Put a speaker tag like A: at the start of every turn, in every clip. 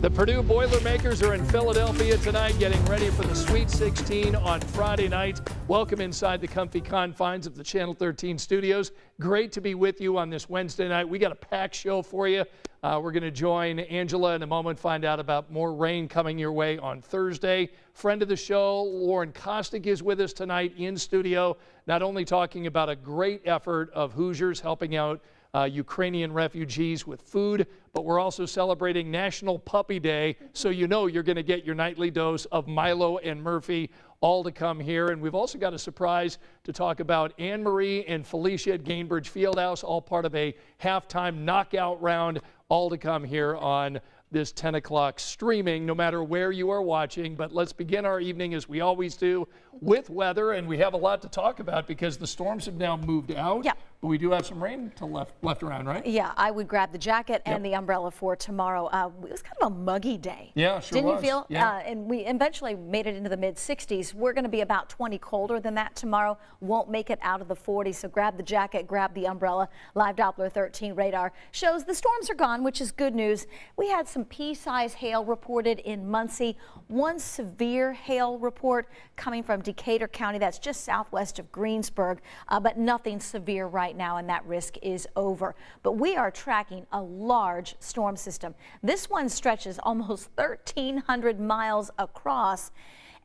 A: The Purdue Boilermakers are in Philadelphia tonight, getting ready for the Sweet 16 on Friday night. Welcome inside the comfy confines of the Channel 13 studios. Great to be with you on this Wednesday night. We got a packed show for you. We're going to join Angela in a moment, find out about more rain coming your way on Thursday. Friend of the show, Lauren Kostick, is with us tonight in studio, not only talking about a great effort of Hoosiers helping out Ukrainian refugees with food, but we're also celebrating National Puppy Day, so you know you're going to get your nightly dose of Milo and Murphy, all to come here. And we've also got a surprise to talk about. Anne Marie and Felicia at Gainbridge Fieldhouse, all part of a halftime knockout round, all to come here on this 10 o'clock streaming, no matter where you are watching. But let's begin our evening, as we always do, with weather. And we have a lot to talk about because the storms have now moved out.
B: Yeah.
A: But we do have some rain to left around, right?
B: Yeah, I would grab the jacket and the umbrella for tomorrow. It was kind of a muggy day.
A: Yeah, sure
B: Didn't
A: was.
B: you feel?
A: Yeah.
B: And we eventually made it into the mid-60s. We're going to be about 20 colder than that tomorrow. Won't make it out of the 40s, so grab the jacket, grab the umbrella. Live Doppler 13 radar shows the storms are gone, which is good news. We had some pea-sized hail reported in Muncie. One severe hail report coming from Decatur County. That's just southwest of Greensburg, but nothing severe right now, and that risk is over. But we are tracking a large storm system. This one stretches almost 1,300 miles across,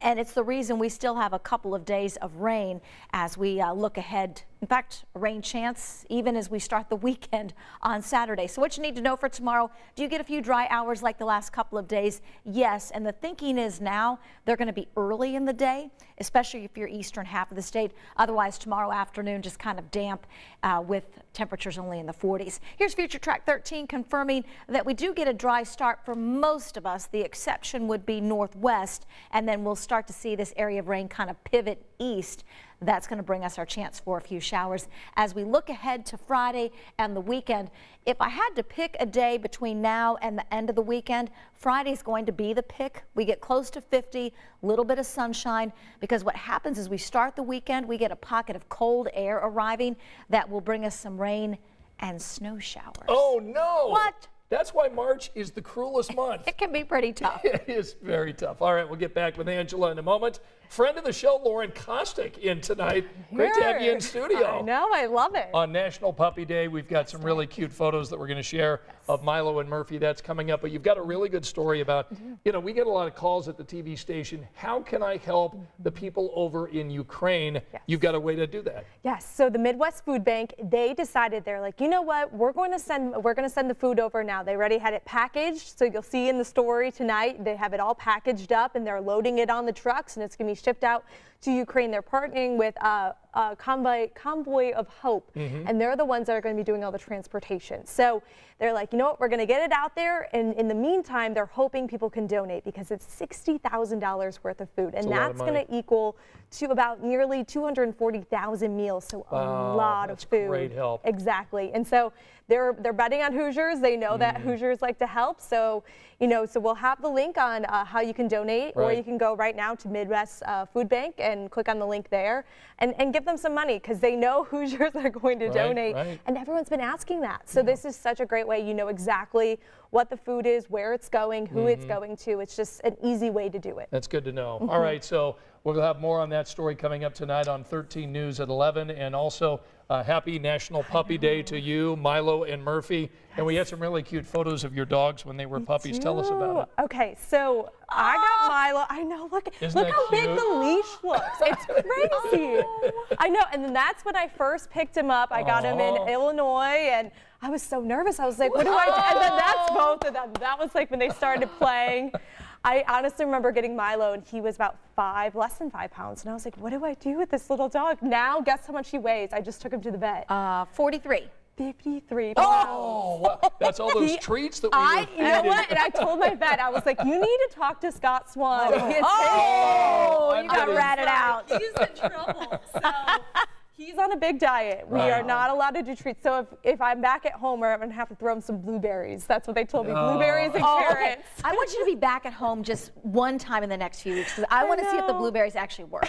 B: and it's the reason we still have a couple of days of rain as we look ahead. In fact, a rain chance even as we start the weekend on Saturday. So what you need to know for tomorrow: do you get a few dry hours like the last couple of days? Yes, and the thinking is now they're going to be early in the day, especially if you're eastern half of the state. Otherwise, tomorrow afternoon just kind of damp with temperatures only in the 40s. Here's Future Track 13 confirming that we do get a dry start for most of us. The exception would be northwest, and then we'll start to see this area of rain kind of pivot east. That's going to bring us our chance for a few showers as we look ahead to Friday and the weekend. If I had to pick a day between now and the end of the weekend, Friday's going to be the pick. We get close to 50, a little bit of sunshine, because what happens is we start the weekend, we get a pocket of cold air arriving that will bring us some rain and snow showers.
A: Oh, no.
B: What?
A: That's why March is the cruelest month.
B: It can be pretty tough.
A: It is very tough. All right, we'll get back with Angela in a moment. Friend of the show, Lauren Kostick, in tonight. Great to have you in studio.
C: I know, I love it.
A: On National Puppy Day, we've got some really cute photos that we're going to share of Milo and Murphy. That's coming up. But you've got a really good story about, you know, we get a lot of calls at the TV station. How can I help the people over in Ukraine?
C: Yes.
A: You've got a way to do that.
C: Yes, so the Midwest Food Bank, they decided, they're like, you know what, we're going to send the food over now. They already had it packaged, so you'll see in the story tonight, they have it all packaged up and they're loading it on the trucks, and it's going to be shipped out to Ukraine. They're partnering with Convoy of Hope, and they're the ones that are going to be doing all the transportation. So they're like, you know what, we're going to get it out there, and in the meantime, they're hoping people can donate because it's $60,000 worth of food, and that's going to equal to about nearly 240,000 meals. So a lot of food.
A: Great help.
C: Exactly, and so they're betting on Hoosiers. They know that Hoosiers like to help. So, you know, so we'll have the link on how you can donate, or you can go right now to Midwest Food Bank and click on the link there and give them some money, because they know Hoosiers are going to donate. And everyone's been asking that. So this is such a great way. You know exactly what the food is, where it's going, who it's going to. It's just an easy way to do it.
A: That's good to know. All right, so we'll have more on that story coming up tonight on 13 News at 11. And also, happy National Puppy Day to you, Milo and Murphy. And we had some really cute photos of your dogs when they were puppies. Tell us about it.
C: Okay, so I got Milo. I know, look how big the leash looks. It's crazy. I know, and then that's when I first picked him up. I got him in Illinois, and I was so nervous. I was like, what do I do? And then that's both of them. That was like when they started playing. I honestly remember getting Milo, and he was about less than 5 pounds. And I was like, what do I do with this little dog? Now, guess how much he weighs? I just took him to the vet.
B: 43.
C: 53 pounds.
A: Oh, well, that's all those treats that we were
C: You know what? And I told my vet, I was like, you need to talk to Scott Swan.
B: You got ratted out.
C: He's in trouble. So he's on a big diet. We are not allowed to do treats. So if I'm back at home, I'm going to have to throw him some blueberries. That's what they told me, blueberries and carrots.
B: Okay. I want you to be back at home just one time in the next few weeks, because I want to see if the blueberries actually work.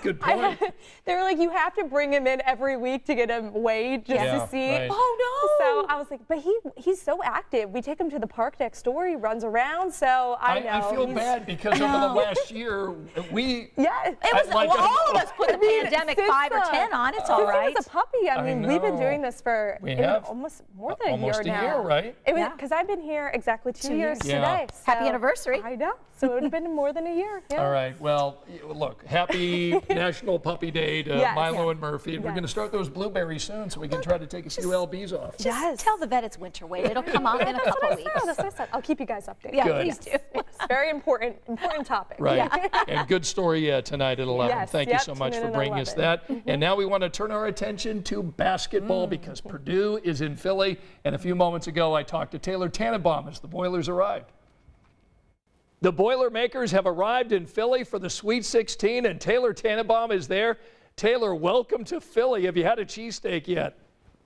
A: Good point.
C: They were like, you have to bring him in every week to get him weighed just to see.
B: Oh, no.
C: So I was like, but he's so active. We take him to the park next door. He runs around. So I know.
A: I feel bad because over the last year, we.
C: Yeah.
B: It was, all of us put the pandemic 5 or 10 on. It's all right.
C: Since he was a puppy, I mean, we've been doing this for almost more than a year now.
A: Almost a year, right?
C: It was because I've been here exactly 2 years today. So
B: happy anniversary.
C: I know. So it would have been more than a year. Yeah.
A: All right. Well, look, happy National Puppy Day to Milo and Murphy. And we're going to start those blueberries soon so we can try to take a few LBs off.
B: Just tell the vet it's winter weight. It'll come out in a couple weeks.
C: That's what I said. I'll keep you guys updated.
B: Yeah,
A: Good.
B: please do.
C: Yes, very important topic.
A: Right. Yeah. And good story tonight at 11.
C: Yes,
A: Thank you so much for bringing us that. And now we want to turn our attention to basketball because Purdue is in Philly. And a few moments ago, I talked to Taylor Tannenbaum as the Boilers arrived. The Boilermakers have arrived in Philly for the Sweet 16, and Taylor Tannenbaum is there. Taylor, welcome to Philly. Have you had a cheesesteak yet?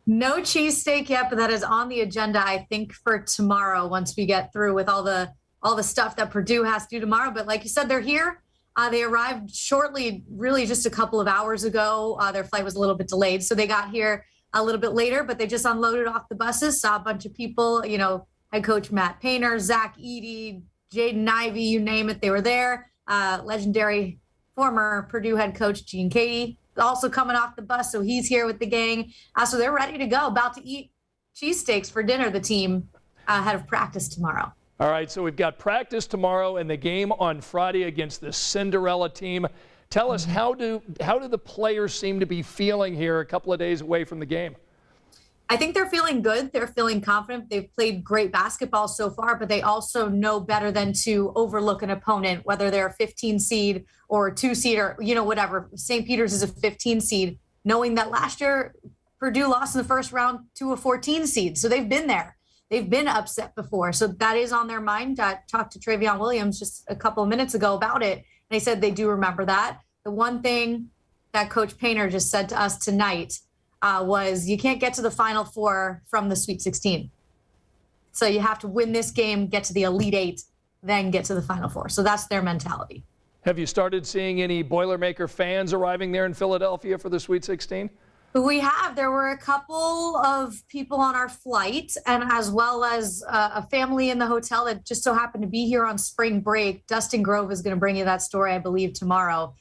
D: No cheesesteak yet, but that is on the agenda, I think, for tomorrow once we get through with all the stuff that Purdue has to do tomorrow. But like you said, they're here. They arrived shortly, really just a couple of hours ago. Their flight was a little bit delayed, so they got here a little bit later, but they just unloaded off the buses, saw a bunch of people, head coach Matt Painter, Zach Edey, Jaden Ivey, you name it, they were there. Legendary former Purdue head coach Gene Cady also coming off the bus, so he's here with the gang. So they're ready to go, about to eat cheesesteaks for dinner, the team, ahead of practice tomorrow.
A: All right, so we've got practice tomorrow and the game on Friday against the Cinderella team. Tell us, how do the players seem to be feeling here a couple of days away from the game?
D: I think they're feeling good. They're feeling confident. They've played great basketball so far, but they also know better than to overlook an opponent, whether they're a 15 seed or a 2 seed or, whatever. St. Peter's is a 15 seed, knowing that last year Purdue lost in the first round to a 14 seed. So they've been there. They've been upset before. So that is on their mind. I talked to Travion Williams just a couple of minutes ago about it. And they said they do remember that. The one thing that Coach Painter just said to us tonight was you can't get to the Final Four from the Sweet 16. So you have to win this game, get to the Elite Eight, then get to the Final Four. So that's their mentality.
A: Have you started seeing any Boilermaker fans arriving there in Philadelphia for the Sweet 16?
D: We have. There were a couple of people on our flight, and as well as a family in the hotel that just so happened to be here on spring break. Dustin Grove is going to bring you that story, I believe, tomorrow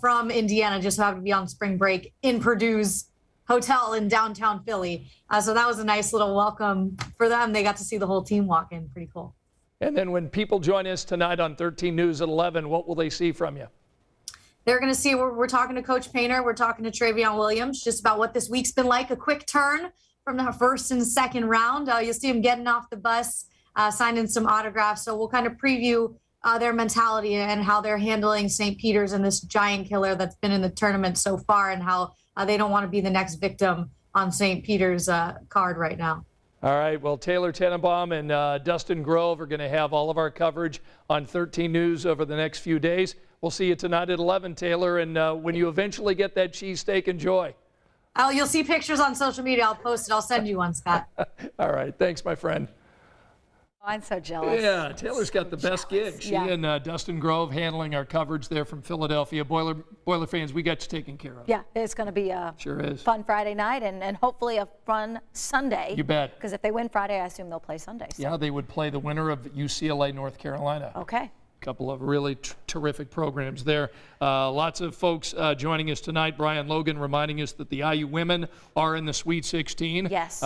D: from Indiana, just so happened to be on spring break in Purdue's hotel in downtown Philly. So that was a nice little welcome for them. They got to see the whole team walk in. Pretty cool.
A: And then when people join us tonight on 13 News at 11, what will they see from you?
D: They're going to see, we're talking to Coach Painter. We're talking to Travion Williams just about what this week's been like. A quick turn from the first and second round. You'll see him getting off the bus, signing some autographs. So we'll kind of preview their mentality and how they're handling St. Peter's and this giant killer that's been in the tournament so far, and how they don't want to be the next victim on St. Peter's card right now.
A: All right, well, Taylor Tannenbaum and Dustin Grove are going to have all of our coverage on 13 News over the next few days. We'll see you tonight at 11, Taylor, and when you eventually get that cheesesteak, enjoy.
D: Oh, you'll see pictures on social media. I'll post it. I'll send you one, Scott.
A: All right, thanks, my friend.
B: I'm so jealous.
A: Yeah, Taylor's got the best gig. She and Dustin Grove handling our coverage there from Philadelphia. Boiler fans, we got you taken care of.
B: Yeah, it's going to be a fun Friday night and hopefully a fun Sunday.
A: You bet.
B: Because if they win Friday, I assume they'll play Sunday. So.
A: Yeah, they would play the winner of UCLA, North Carolina.
B: Okay.
A: A couple of really terrific programs there. Lots of folks joining us tonight. Brian Logan reminding us that the IU women are in the Sweet 16.
B: Yes.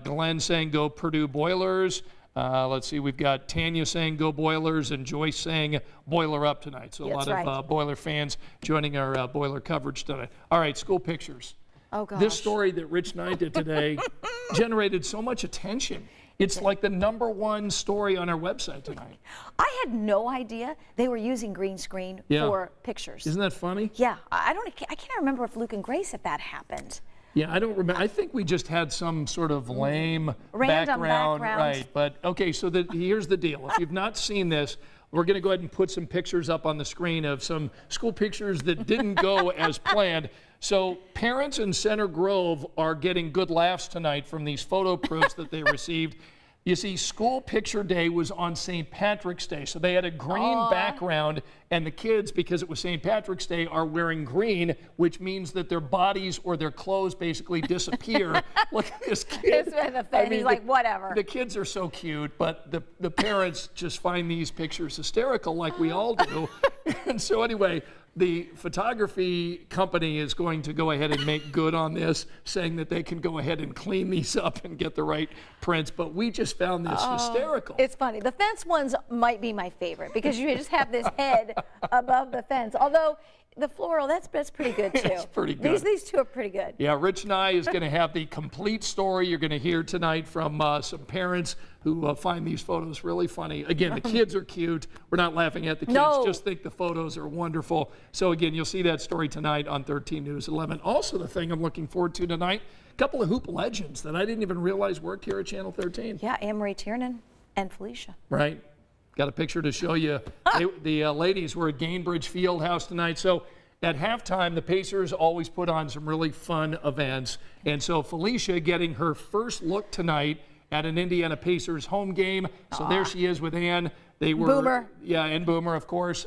A: Glenn saying go Purdue Boilers. Let's see, we've got Tanya saying go Boilers and Joyce saying Boiler up tonight. So a lot of Boiler fans joining our Boiler coverage tonight. All right, school pictures.
B: Oh, gosh.
A: This story that Rich Knight did today generated so much attention. It's like the #1 story on our website tonight.
B: I had no idea they were using green screen for pictures.
A: Isn't that funny?
B: Yeah, I can't remember if Luke and Grace if that happened.
A: Yeah, I don't remember. I think we just had some sort of lame
B: random background.
A: Right, but okay, so here's the deal. If you've not seen this, we're going to go ahead and put some pictures up on the screen of some school pictures that didn't go as planned. So parents in Center Grove are getting good laughs tonight from these photo proofs that they received. You see, school picture day was on St. Patrick's Day, so they had a green background, and the kids, because it was St. Patrick's Day, are wearing green, which means that their bodies or their clothes basically disappear. Look at this kid.
B: He's like, whatever.
A: The kids are so cute, but the parents just find these pictures hysterical, like we all do. And so anyway, the photography company is going to go ahead and make good on this, saying that they can go ahead and clean these up and get the right prints. But we just found this hysterical.
B: It's funny. The fence ones might be my favorite because you just have this head above the fence. Although the floral, that's pretty good too.
A: It's pretty good.
B: These two are pretty good.
A: Yeah, Rich Nye is going to have the complete story. You're going to hear tonight from some parents who find these photos really funny. Again, the kids are cute. We're not laughing at the kids.
B: No.
A: Just think the photos are wonderful. So again, you'll see that story tonight on 13 News 11. Also, the thing I'm looking forward to tonight, a couple of hoop legends that I didn't even realize worked here at Channel 13.
B: Yeah, Anne-Marie Tiernan and Felicia.
A: Right. Got a picture to show you. The ladies were at Gainbridge Fieldhouse tonight. So at halftime, the Pacers always put on some really fun events. And so Felicia getting her first look tonight at an Indiana Pacers home game. So there she is with Ann. They were,
B: Boomer.
A: Yeah, and Boomer, of course,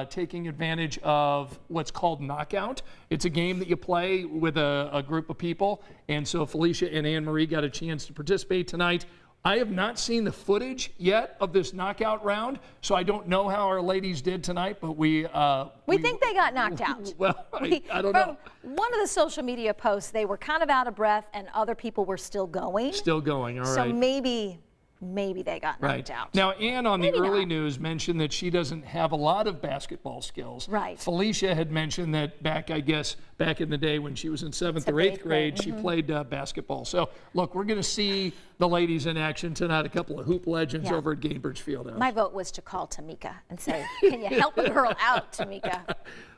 A: taking advantage of what's called knockout. It's a game that you play with a group of people. And so Felicia and Anne-Marie got a chance to participate tonight. I have not seen the footage yet of this knockout round, so I don't know how our ladies did tonight, but we
B: think they got knocked out.
A: Well, I don't know.
B: From one of the social media posts, they were kind of out of breath and other people were still going.
A: Still going, all right.
B: So maybe they got knocked out.
A: Now, Ann on
B: Maybe
A: the early
B: not.
A: news mentioned that she doesn't have a lot of basketball skills.
B: Right.
A: Felicia had mentioned that back in the day when she was in 7th or 8th grade, she played basketball. So, look, we're going to see the ladies in action tonight, a couple of hoop legends over at Gainbridge Fieldhouse.
B: My vote was to call Tamika and say, can you help a girl out, Tamika?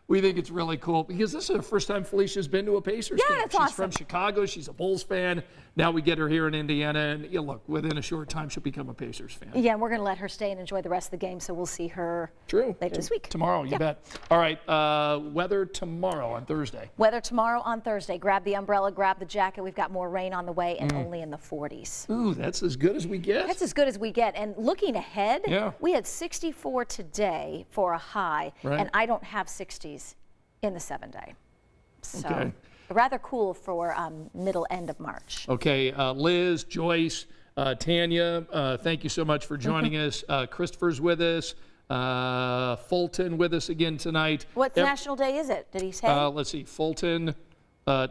A: We think it's really cool because this is the first time Felicia's been to a Pacers game.
B: it's
A: She's
B: awesome.
A: from Chicago. She's a Bulls fan. Now we get her here in Indiana, and look, within a short time she'll become a Pacers fan.
B: Yeah, and we're going to let her stay and enjoy the rest of the game, so we'll see her later this week.
A: Tomorrow, you bet. All right, weather tomorrow on Thursday.
B: Weather tomorrow on Thursday. Grab the umbrella, grab the jacket. We've got more rain on the way and only in the 40s.
A: Ooh, that's as good as we get.
B: That's as good as we get. And looking ahead,
A: Yeah.
B: we had 64 today for a high,
A: Right.
B: and I don't have 60s in the 7-day. So
A: Okay.
B: rather cool for middle end of March.
A: Okay, Liz, Joyce, Tanya, thank you so much for joining us. Christopher's with us. Fulton with us again tonight.
B: What national day is it? Did he say?
A: Let's see, Fulton.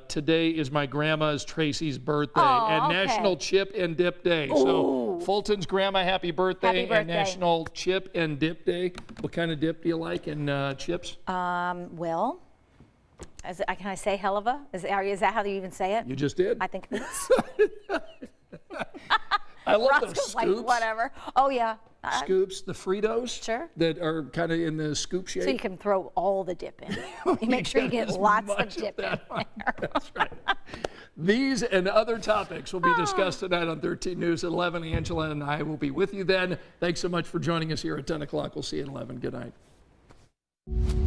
A: Today is my grandma's Tracy's birthday and
B: okay.
A: National Chip and Dip Day. So Fulton's grandma, happy birthday,
B: Happy birthday.
A: and National Chip and Dip Day. What kind of dip do you like and chips?
B: Well, can I say helva? Is that how you even say it?
A: You just did.
B: I think it is.
A: I love those
B: Roscoe's
A: scoops.
B: like, whatever. Oh, yeah.
A: Scoops, the Fritos.
B: Sure.
A: That are kind of in the scoop shape.
B: So you can throw all the dip in. You make sure you get
A: as
B: lots of
A: much
B: dip in
A: that on.
B: there.
A: That's right. These and other topics will be discussed tonight on 13 News at 11. Angela and I will be with you then. Thanks so much for joining us here at 10 o'clock. We'll see you at 11. Good night.